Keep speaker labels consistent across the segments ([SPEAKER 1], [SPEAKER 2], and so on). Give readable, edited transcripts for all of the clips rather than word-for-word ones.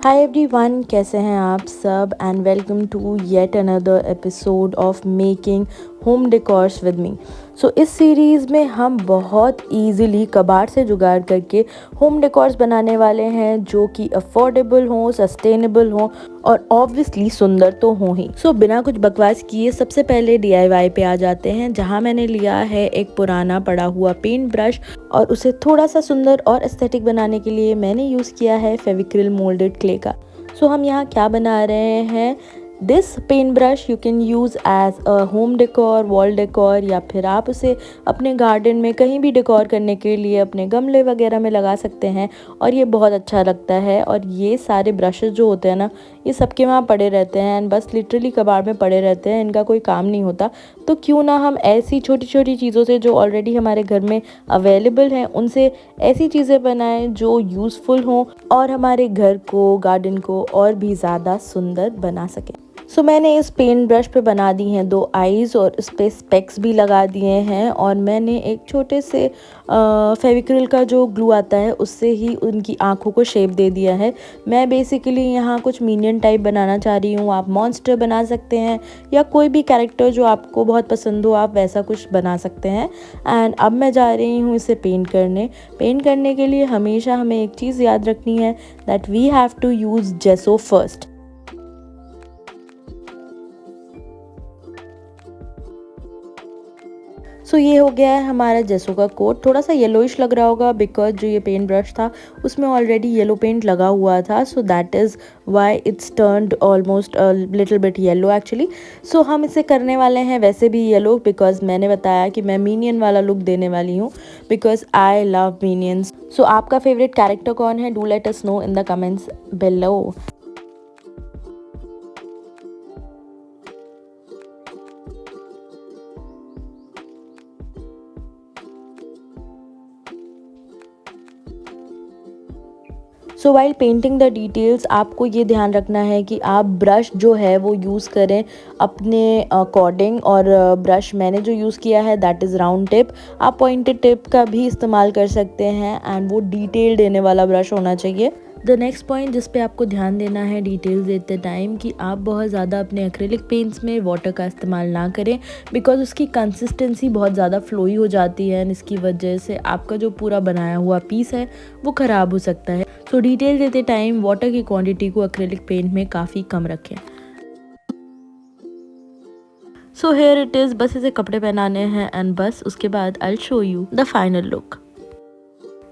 [SPEAKER 1] Hi everyone, कैसे हैं आप सब and welcome to yet another episode of making home decors with me. So इस सीरीज़ में हम बहुत इजीली कबाड़ से जुगाड़ करके होम डेकोर्स बनाने वाले हैं जो कि अफोर्डेबल हों, सस्टेनेबल हों और ऑब्वियसली सुंदर तो हों ही। सो बिना कुछ बकवास किए सबसे पहले DIY पे आ जाते हैं, जहाँ मैंने लिया है एक पुराना पड़ा हुआ पेंट ब्रश और उसे थोड़ा सा सुंदर और एस्थेटिक बनाने के लिए मैंने यूज़ किया है फेविक्रिल मोल्डेड क्ले का। सो हम यहाँ क्या बना रहे हैं, this paint brush you can use as a home decor, wall decor, या फिर आप उसे अपने गार्डन में कहीं भी डेकोर करने के लिए अपने गमले वगैरह में लगा सकते हैं और ये बहुत अच्छा लगता है। और ये सारे ब्रशेस जो होते हैं ना, ये सबके वहाँ पड़े रहते हैं एंड बस लिटरली कबाड़ में पड़े रहते हैं, इनका कोई काम नहीं होता। तो क्यों ना हम ऐसी छोटी छोटी चीज़ों से जो ऑलरेडी हमारे घर में अवेलेबल हैं उनसे ऐसी चीज़ें बनाएं जो यूज़फुल हों और हमारे घर को, गार्डन को और भी ज़्यादा सुंदर बना सकें। सो मैंने इस पेंट ब्रश पे बना दी हैं 2 आईज़ और इस पे स्पेक्स भी लगा दिए हैं और मैंने एक छोटे से फेविक्रिल का जो ग्लू आता है उससे ही उनकी आँखों को शेप दे दिया है। मैं बेसिकली यहाँ कुछ मिनियन टाइप बनाना चाह रही हूँ। आप मॉन्स्टर बना सकते हैं या कोई भी कैरेक्टर जो आपको बहुत पसंद हो, आप वैसा कुछ बना सकते हैं। एंड अब मैं जा रही हूँ इसे पेंट करने के लिए हमेशा हमें एक चीज़ याद रखनी है, that we have to use gesso first. So ये हो गया है हमारा जेसो का कोट। थोड़ा सा येलोइश लग रहा होगा बिकॉज जो ये पेंट ब्रश था उसमें ऑलरेडी येलो पेंट लगा हुआ था, so that is why it's turned almost little bit yellow actually. So हम इसे करने वाले हैं वैसे भी येलो, बिकॉज मैंने बताया कि मैं मीनियन वाला लुक देने वाली हूँ बिकॉज आई लव मीनियंस। सो आपका फेवरेट कैरेक्टर कौन है? Do let us know in the comments below. So while painting the details आपको ये ध्यान रखना है कि आप ब्रश जो है वो यूज़ करें अपने अकॉर्डिंग। और ब्रश मैंने जो यूज़ किया है दैट इज़ राउंड टिप। आप पॉइंटेड टिप का भी इस्तेमाल कर सकते हैं एंड वो डिटेल देने वाला ब्रश होना चाहिए। द नेक्स्ट पॉइंट जिस पे आपको ध्यान देना है डिटेल्स देते टाइम, कि आप बहुत ज़्यादा अपने एक्रेलिक पेंट्स में वाटर का इस्तेमाल ना करें बिकॉज उसकी कंसिस्टेंसी बहुत ज़्यादा फ्लोई हो जाती है एंड इसकी वजह से आपका जो पूरा बनाया हुआ पीस है वो ख़राब हो सकता है। सो डिटेल देते टाइम वाटर की क्वांटिटी को एक्रेलिक पेंट में काफ़ी कम रखें। सो हेयर इट इज़, बस इसे कपड़े पहनाने हैं एंड बस उसके बाद I will show you the final look.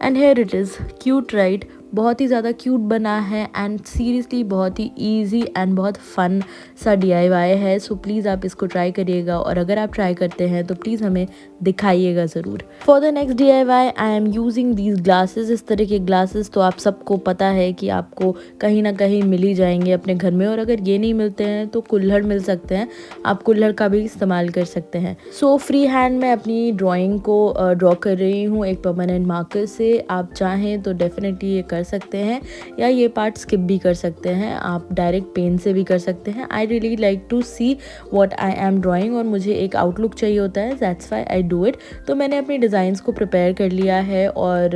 [SPEAKER 1] And here it is, cute right? बहुत ही ज़्यादा क्यूट बना है एंड सीरियसली बहुत ही ईजी एंड बहुत फ़न सा DIY है। सो प्लीज़ आप इसको ट्राई करिएगा और अगर आप ट्राई करते हैं तो प्लीज़ हमें दिखाइएगा ज़रूर। For the next DIY I am using these glasses. इस तरह के ग्लासेस तो आप सबको पता है कि आपको कहीं ना कहीं मिल ही जाएंगे अपने घर में, और अगर ये नहीं मिलते हैं तो कुल्हड़ मिल सकते हैं, आप कुल्हड़ का भी इस्तेमाल कर सकते हैं। सो फ्री हैंड में अपनी ड्राइंग को ड्रॉ कर रही हूँ एक परमानेंट मार्कर से। आप चाहें तो डेफिनेटली ये कर सकते हैं या ये पार्ट स्किप भी कर सकते हैं, आप डायरेक्ट पेन से भी कर सकते हैं। I really like to see what I am drawing और मुझे एक आउटलुक चाहिए होता है, that's why I do it. तो मैंने अपनी डिज़ाइंस को प्रिपेयर कर लिया है और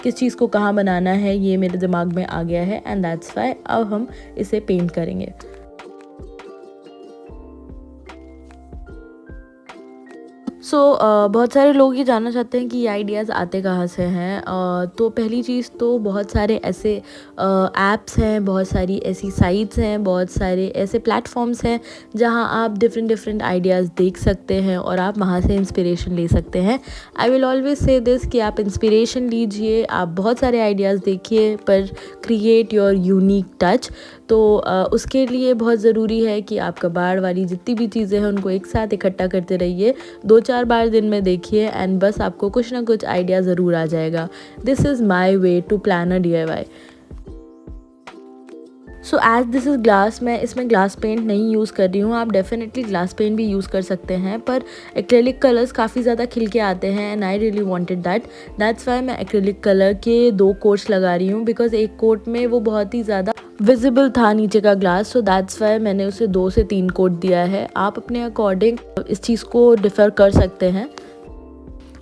[SPEAKER 1] किस चीज़ को कहाँ बनाना है ये मेरे दिमाग में आ गया है एंड दैट्स व्हाई अब हम इसे पेंट करेंगे। सो बहुत सारे लोग ये जानना चाहते हैं कि ये आइडियाज़ आते कहाँ से हैं। तो पहली चीज़ तो बहुत सारे ऐसे ऐप्स हैं, बहुत सारी ऐसी साइट्स हैं, बहुत सारे ऐसे प्लेटफॉर्म्स हैं जहाँ आप डिफरेंट आइडियाज़ देख सकते हैं और आप वहाँ से इंस्पिरेशन ले सकते हैं। I will always say this कि आप इंस्पिरेशन लीजिए, आप बहुत सारे आइडियाज़ देखिए पर क्रिएट योर यूनिक टच। तो उसके लिए बहुत ज़रूरी है कि आप कबाड़ वाली जितनी भी चीज़ें हैं उनको एक साथ इकट्ठा करते रहिए, 2-4 बार दिन में देखिए एंड बस आपको कुछ ना कुछ आइडिया ज़रूर आ जाएगा। This is my way to plan a DIY। So as this is glass, मैं इसमें ग्लास पेंट नहीं यूज़ कर रही हूँ। आप डेफिनेटली ग्लास पेंट भी यूज़ कर सकते हैं पर एक्रेलिक कलर्स काफ़ी ज़्यादा खिल के आते हैं and I really wanted that's why मैं एक्रेलिक कलर के 2 कोट्स लगा रही हूँ बिकॉज एक कोट में वो बहुत ही ज़्यादा विजिबल था नीचे का ग्लास, सो दैट्स वाई मैंने उसे 2 से 3 कोट दिया है। आप अपने अकॉर्डिंग इस चीज़ को डिफ़र कर सकते हैं।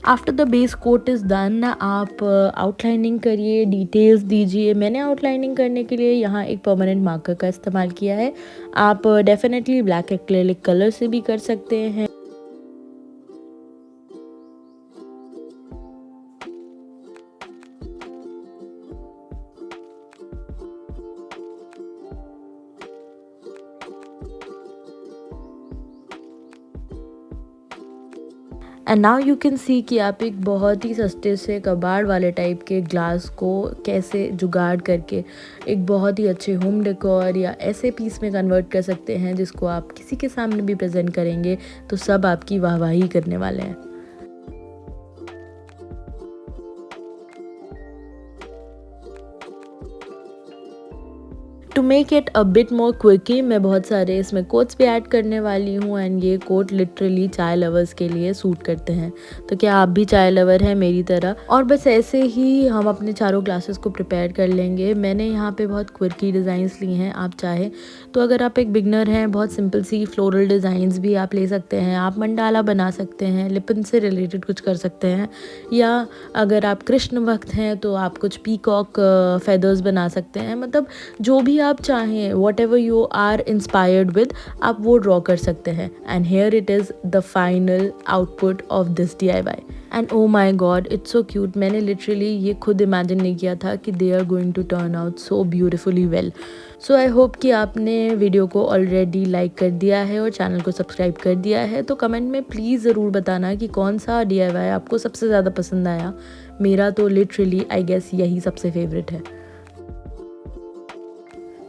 [SPEAKER 1] After the base coat is done, आप आउटलाइनिंग करिए, डिटेल्स दीजिए। मैंने आउटलाइनिंग करने के लिए यहाँ एक परमानेंट मार्कर का इस्तेमाल किया है। आप डेफिनेटली ब्लैक एक्रेलिक कलर से भी कर सकते हैं। एंड नाउ यू कैन सी कि आप एक बहुत ही सस्ते से कबाड़ वाले टाइप के ग्लास को कैसे जुगाड़ करके एक बहुत ही अच्छे होम डेकोर या ऐसे पीस में कन्वर्ट कर सकते हैं जिसको आप किसी के सामने भी प्रेजेंट करेंगे तो सब आपकी वाहवाही करने वाले हैं। To make it a bit more quickie, मैं बहुत सारे इसमें कोट्स भी ऐड करने वाली हूँ एंड ये कोट लिटरली चाय लवर्स के लिए सूट करते हैं। तो क्या आप भी चाय लवर हैं मेरी तरह? और बस ऐसे ही हम अपने चारों ग्लासेस को प्रिपेयर कर लेंगे। मैंने यहाँ पे बहुत क्विकी डिज़ाइंस ली हैं। आप चाहें तो अगर आप एक बिगनर हैं, बहुत सिंपल सी फ्लोरल डिज़ाइंस भी आप ले सकते हैं। आप मंडाला बना सकते हैं, लिपन से रिलेटेड कुछ कर सकते हैं, या अगर आप कृष्ण भक्त हैं तो आप कुछ पीकॉक फेदर्स बना सकते हैं। मतलब जो भी आप चाहें, whatever you are inspired with, आप वो ड्रॉ कर सकते हैं। And here it is the final output of this DIY and oh my God, it's so cute. मैंने लिटरली ये खुद इमेजिन नहीं किया था कि they are going to turn out so beautifully well. So I hope कि आपने video को ऑलरेडी लाइक कर दिया है और चैनल को सब्सक्राइब कर दिया है। तो कमेंट में प्लीज़ ज़रूर बताना कि कौन सा DIY आपको सबसे ज़्यादा पसंद आया। मेरा तो लिटरली आई गेस यही सबसे फेवरेट है।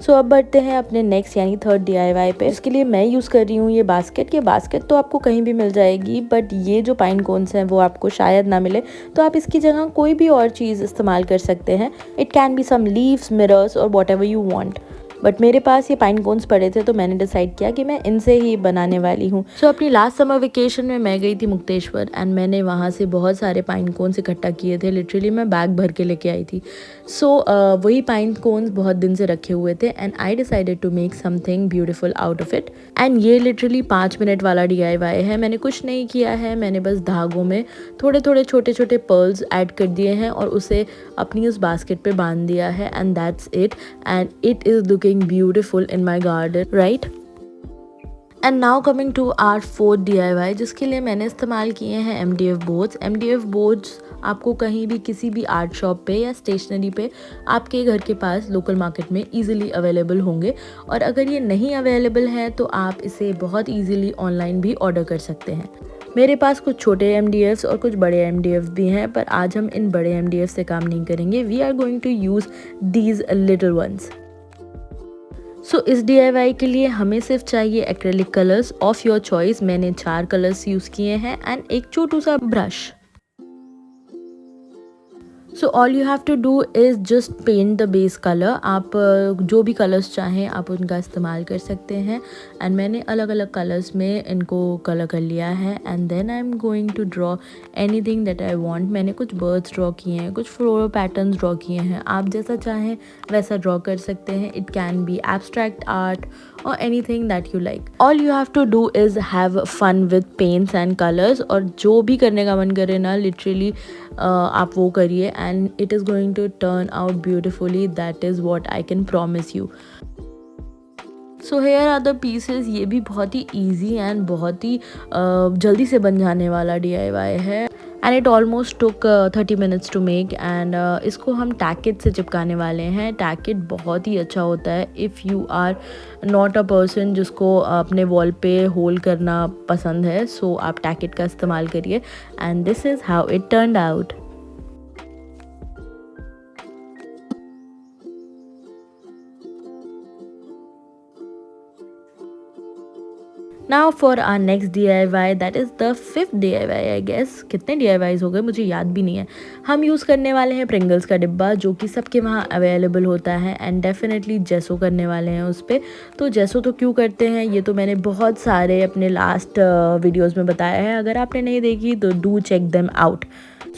[SPEAKER 1] सो अब बढ़ते हैं अपने नेक्स्ट यानी थर्ड DIY पे। इसके लिए मैं यूज़ कर रही हूँ ये बास्केट। ये बास्केट तो आपको कहीं भी मिल जाएगी, बट ये जो पाइन कोन्स हैं वो आपको शायद ना मिले, तो आप इसकी जगह कोई भी और चीज़ इस्तेमाल कर सकते हैं। It can be some leaves, mirrors और whatever you want. But मेरे पास ये पाइन कोन्स पड़े थे तो मैंने डिसाइड किया कि मैं इनसे ही बनाने वाली हूँ। सो अपनी लास्ट समर वेकेशन में मैं गई थी मुक्तेश्वर एंड मैंने वहाँ से बहुत सारे पाइन कोन्स इकट्ठा किए थे। लिटरली मैं बैग भर के लेके आई थी। सो वही पाइन कोन्स बहुत दिन से रखे हुए थे and I decided to make something beautiful out of it. And ये लिटरली 5 मिनट वाला DIY है। मैंने कुछ नहीं किया है, मैंने बस धागों में थोड़े थोड़े छोटे छोटे पर्ल्स ऐड कर दिए हैं और उसे अपनी उस बास्केट पे बांध दिया है and that's it. And it is looking beautiful in my garden, right? And now coming to our fourth DIY, जिसके लिए मैंने इस्तेमाल किए हैं MDF बोर्ड्स। MDF बोर्ड्स आपको कहीं भी किसी भी आर्ट शॉप पे या स्टेशनरी पे आपके घर के पास लोकल मार्केट में इजीली अवेलेबल होंगे, और अगर ये नहीं अवेलेबल है तो आप इसे बहुत इजीली ऑनलाइन भी ऑर्डर कर सकते हैं। मेरे पास कुछ छोटे MDFs और कुछ बड़े MDF भी हैं, पर आज हम इन बड़े MDF से काम नहीं करेंगे। We are going to use these little ones. So इस DIY के लिए हमें सिर्फ चाहिए acrylic colours of your choice. मैंने 4 कलर्स यूज़ किए हैं एंड एक छोटू सा brush. So all you have to do is just paint the base colour. आप जो भी कलर्स चाहें आप उनका इस्तेमाल कर सकते हैं। एंड मैंने अलग अलग कलर्स में इनको कलर कर लिया है and then I am going to draw anything that I want. मैंने कुछ बर्ड्स ड्रॉ किए हैं, कुछ फ्लोरल पैटर्न्स ड्रॉ किए हैं। आप जैसा चाहें वैसा ड्रॉ कर सकते हैं। It can be abstract art और anything that you like. All you have to do is have fun with paints and colours, और जो भी करने का मन करे ना लिटरली आप वो करिए and it is going to turn out beautifully. That is what I can promise you. So here are the pieces. ये भी बहुत ही ईजी एंड बहुत ही जल्दी से बन जाने वाला DIY है and it almost took 30 minutes to make. And इसको हम टैकेट से चिपकाने वाले हैं। टैकेट बहुत ही अच्छा होता है if you are not a person जिसको अपने वॉल पे होल्ड करना पसंद है। सो आप टैकेट का इस्तेमाल करिए and this is how it turned out. Now for our next DIY, that is the 5th DIY I guess. कितने DIYs हो गए मुझे याद भी नहीं है। हम यूज़ करने वाले हैं प्रिंगल्स का डिब्बा, जो कि सबके वहाँ अवेलेबल होता है एंड डेफिनेटली जेसो करने वाले हैं उस पर। तो जेसो तो क्यों करते हैं ये तो मैंने बहुत सारे अपने लास्ट वीडियोज़ में बताया है। अगर आपने नहीं देखी तो डू चेक देम आउट।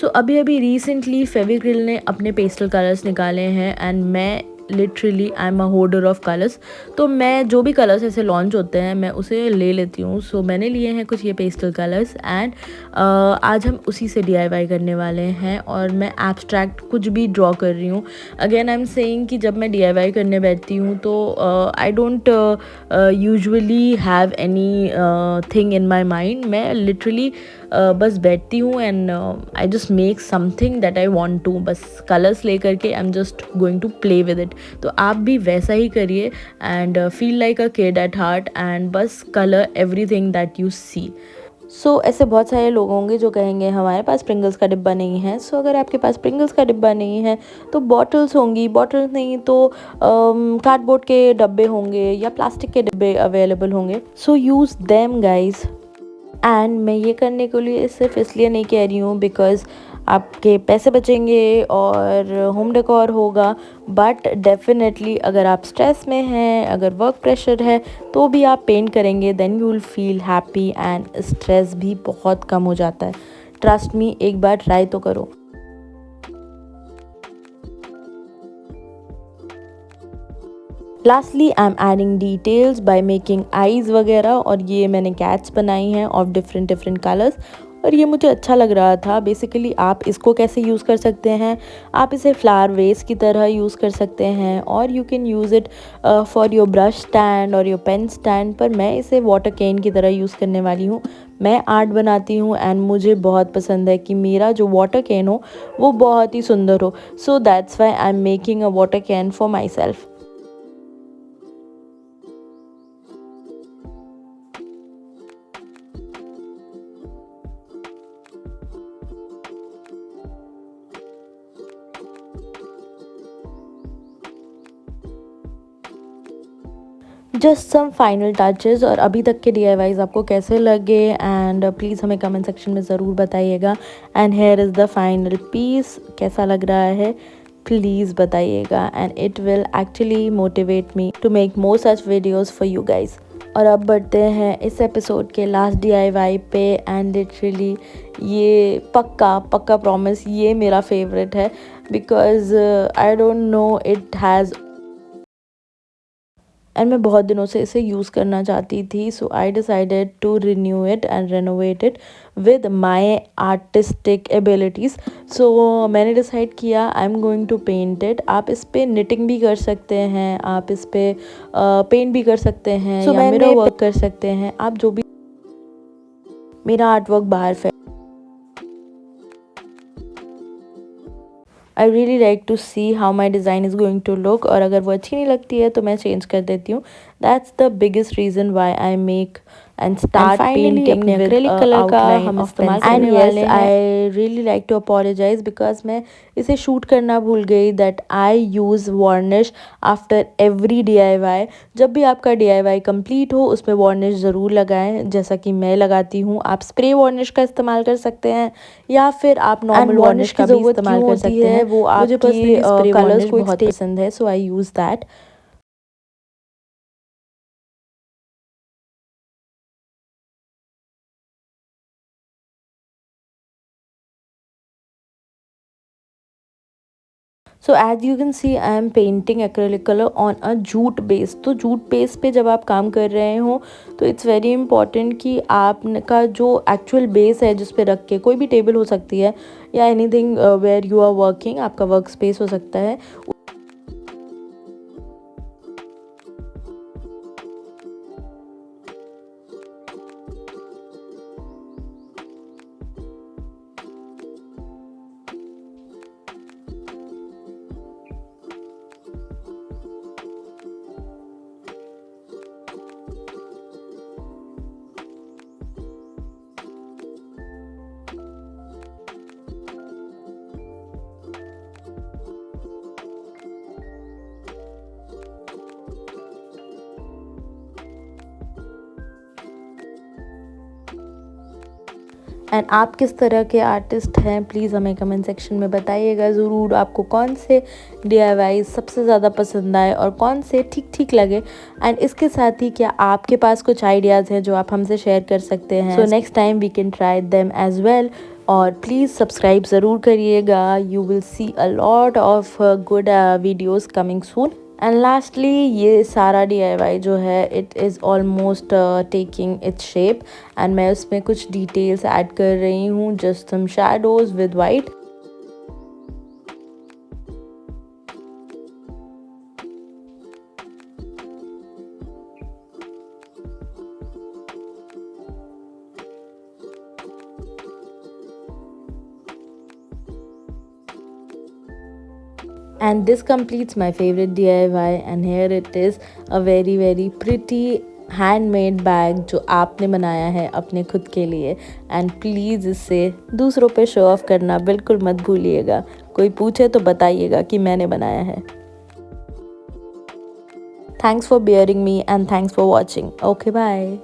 [SPEAKER 1] सो अभी रिसेंटली फेविक्रिल ने अपने पेस्टल कलर्स निकाले हैं एंड मैं literally I am a hoarder of colours. तो मैं जो भी कलर्स ऐसे लॉन्च होते हैं मैं उसे ले लेती हूँ। सो मैंने लिए हैं कुछ ये पेस्टल कलर्स एंड आज हम उसी से DIY करने वाले हैं और मैं एब्स्ट्रैक्ट कुछ भी ड्रॉ कर रही हूँ। अगेन आई एम सेइंग कि जब मैं DIY करने बैठती हूँ तो I don't usually have anything in my mind. मैं लिटरली बस बैठती हूँ and I just make something that I want to. बस कलर्स ले करके I am just going to play with it. तो आप भी वैसा ही करिए and feel like a kid at heart and बस colour everything that you see. So ऐसे बहुत सारे लोग होंगे जो कहेंगे हमारे पास प्रिंगल्स का डिब्बा नहीं है। सो अगर आपके पास प्रिंगल्स का डिब्बा नहीं है तो बॉटल्स होंगी, बॉटल्स नहीं तो कार्डबोर्ड के डब्बे होंगे या प्लास्टिक के डिब्बे अवेलेबल होंगे। So use them guys. And मैं ये करने के लिए सिर्फ इसलिए नहीं कह रही हूँ बिकॉज़ आपके पैसे बचेंगे और होम डेकोर होगा, बट डेफिनेटली अगर आप स्ट्रेस में हैं, अगर वर्क प्रेशर है तो भी आप पेंट करेंगे then you will feel happy and stress भी बहुत कम हो जाता है। ट्रस्ट मी, एक बार ट्राई तो करो। Lastly I am adding details by making eyes वगैरह, और ये मैंने कैट्स बनाई हैं ऑफ डिफरेंट डिफरेंट कलर्स और ये मुझे अच्छा लग रहा था। बेसिकली आप इसको कैसे यूज़ कर सकते हैं, आप इसे फ्लावर वेस की तरह यूज़ कर सकते हैं और you can use it for your brush stand और योर पेन स्टैंड। पर मैं इसे वाटर कैन की तरह यूज़ करने वाली हूँ। मैं आर्ट बनाती हूँ एंड मुझे बहुत पसंद है कि मेरा जो वाटर कैन हो वो बहुत ही सुंदर हो। So that's why I am making a water can for myself. Just some final touches. और अभी तक के DIYs आपको कैसे लगे एंड प्लीज़ हमें कमेंट सेक्शन में ज़रूर बताइएगा। And here is the final piece. कैसा लग रहा है प्लीज़ बताइएगा and it will actually motivate me to make more such videos for you guys. और अब बढ़ते हैं इस एपिसोड के लास्ट DIY पे एंड लिटरली ये पक्का पक्का प्रॉमिस ये मेरा फेवरेट है because I don't know it has and मैं बहुत दिनों से इसे यूज़ करना चाहती थी। So I decided to renew it and renovate it with my artistic abilities. So मैंने डिसाइड किया I am going to paint it. आप इस पर निटिंग भी कर सकते हैं, आप इस पर पेंट भी कर सकते हैं या मिरर वर्क कर सकते हैं, आप जो भी मेरा आर्ट वर्क बाहर फैल। I really like to see how my design is going to look. और अगर वो अच्छी नहीं लगती है तो मैं चेंज कर देती हूँ। That's the biggest reason why I make and start painting with acrylic colour का हम इस्तेमाल करने वाले हैं। I really like to apologise because मैं इसे शूट करना भूल गई that I use varnish after every DIY। जब भी आपका DIY कंप्लीट हो उसमें वार्निश ज़रूर लगाएं, जैसा कि मैं लगाती हूँ। आप स्प्रे वार्निश का इस्तेमाल कर सकते हैं या फिर आप नॉर्मल वार्निश का भी इस्तेमाल कर सकते हैं। वो आपकी कलर्स को बहुत पसंद है, so I use that. So as you can see I am painting acrylic colour on a jute base. तो जूट बेस पे जब आप काम कर रहे हो तो इट्स वेरी इंपॉर्टेंट कि आपका जो एक्चुअल बेस है जिस पे रख के, कोई भी टेबल हो सकती है या anything where you are working, आपका वर्क स्पेस हो सकता है, एंड आप किस तरह के आर्टिस्ट हैं प्लीज़ हमें कमेंट सेक्शन में बताइएगा ज़रूर। आपको कौन से DIY सबसे ज़्यादा पसंद आए और कौन से ठीक ठीक लगे। एंड इसके साथ ही क्या आपके पास कुछ आइडियाज़ हैं जो आप हमसे शेयर कर सकते हैं, so next time we can try them as well. और प्लीज़ सब्सक्राइब ज़रूर करिएगा। You will see a lot of good videos coming soon. And lastly ये सारा DIY जो है it is almost taking its shape and मैं उसमें कुछ डिटेल्स ऐड कर रही हूँ, just some shadows with white. And this completes my favorite DIY and here it is, a very pretty handmade bag जो आपने बनाया है अपने खुद के लिए। एंड प्लीज़ इसे दूसरों पे शो ऑफ करना बिल्कुल मत भूलिएगा। कोई पूछे तो बताइएगा कि मैंने बनाया है। Thanks for bearing me and thanks for watching. Okay bye.